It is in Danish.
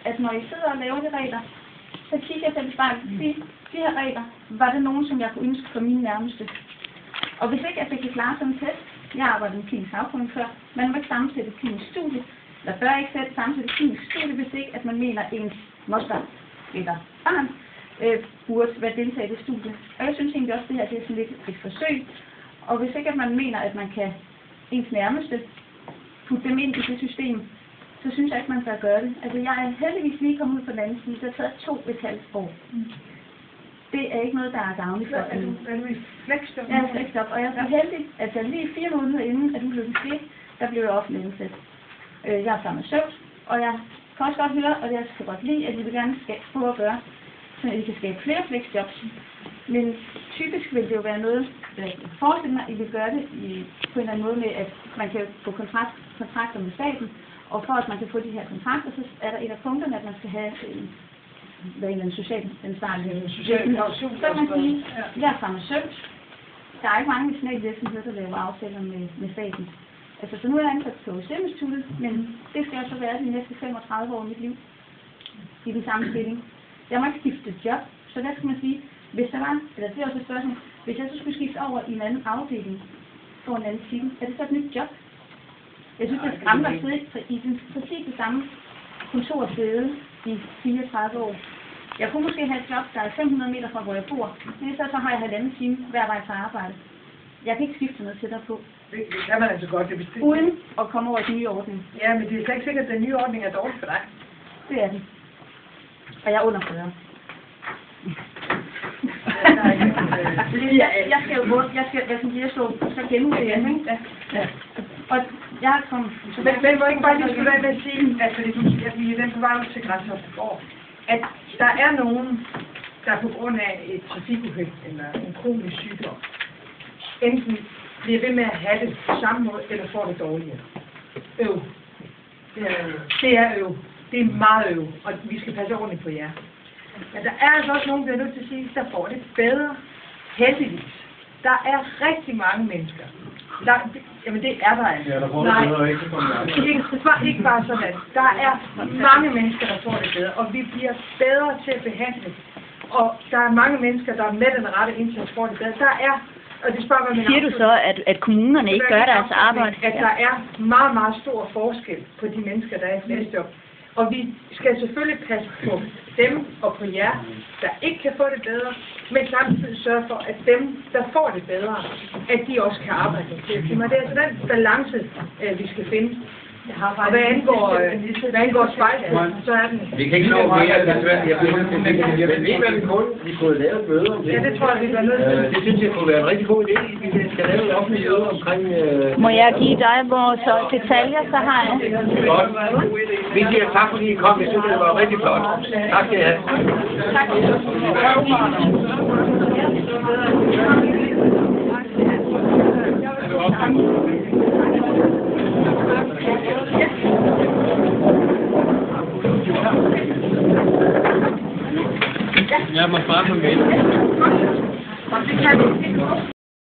at når I sidder og laver de regler, så kigger jeg til spejlet. De her regler, var det nogen, som jeg kunne ønske for mine nærmeste? Og hvis ikke, at det kan klare sådan en test, jeg arbejder med klinisk afprøvning før, man må ikke sammensætte et klinisk studie, eller bør ikke sammensætte et klinisk studie, hvis ikke, at man mener, at ens moster eller barn burde være deltaget i det studie. Og jeg synes egentlig også, at det her det er sådan lidt et forsøg. Og hvis ikke, at man mener, at man kan ens nærmeste putte dem ind i det system, så synes jeg ikke, man bør gøre det. Altså, jeg er heldigvis lige kommet ud på den anden side. Det har taget 2,5 år. Det er ikke noget, der er gavnligt for dem. Er du i fleksjob? Jeg er i fleksjob, og jeg er så heldig, at jeg lige 4 måneder inden, at ulykken skete, der blev jeg offentlig ansat. Jeg er farmaceut, og jeg kan også godt høre, og jeg skal godt lide, at vi vil gerne prøve at gøre, så vi kan skabe flere fleksjobs. Men typisk vil det jo være noget, jeg forestiller mig, at I vil gøre det på en eller anden måde med, at man kan få kontrakter med staten, og for at man kan få de her kontrakter, så er der et af punkterne, at man skal have en social ansvarlig. Så kan man sige, jeg er farmaceut. Der er ikke mange medicinalvirksomheder, der laver aftaler med staten. Altså, så nu er jeg ansat på Seminstituttet, men det skal jeg så være de næste 35 år i mit liv i den samme stilling. Jeg må ikke skifte job, så hvad skal man sige? Hvis der var, eller det er også et spørgsmål, hvis jeg så skulle skifte over i en anden afdeling for en anden titel, er det så et nyt job? Jeg synes, det er skræmmende at sidde i præcis det samme kontorsæde i 34 år. Jeg kunne måske have et job, der er 500 meter fra, hvor jeg bor, men så har jeg 1,5 time hver vej fra arbejde. Jeg kan ikke skifte noget tættere på. Det kan man altså godt. Uden at komme over i den nye ordning. Ja, men det er slet ikke sikkert, at den nye ordning er dårlig for dig. Det er den. Og jeg er under 40. Jeg skal jo rundt, jeg skal genudlære, ikke? Ja. Og jeg har kommet... Men må ikke bare lige slutte af med at sige, at vi er den på vej til Grænsehovedgård, at der er nogen, der på grund af et trafikuheld eller en kronisk sygdom, enten bliver ved med at have det på samme måde, eller får det dårligere. Øv. Det er øv. Det er meget øv, og vi skal passe ordentligt på jer. Men der er altså også nogen, der er nødt til at sige, der får det bedre. Heldigvis. Der er rigtig mange mennesker. Jamen det er der altså. Ja, der får det bedre, ikke bare sådan. Der er mange mennesker, der får det bedre, og vi bliver bedre til at behandle. Og der er mange mennesker, der med den rette indsats får det bedre. Der er, og det spørger man siger du så, at kommunerne ikke gør deres arbejde? At der er meget, meget stor forskel på de mennesker, der er i fleksjob. Og vi skal selvfølgelig passe på dem og på jer, der ikke kan få det bedre, men samtidig sørge for, at dem, der får det bedre, at de også kan arbejde til. Det er altså den balance, vi skal finde. Og hvad angår spejlet, så er den... Vi kan ikke nå mere, men vi kunne lave et møde om det. Ja, det tror jeg, vi bliver nødt til. Det synes jeg kunne være en rigtig god idé. Vi skal lave et offentligt møde omkring... Må jeg give dig vores detaljer, så har jeg? Godt. Vi siger tak, fordi I kom. Jeg synes, det var rigtig flot. Tak skal I have. Jeg må svare på mail.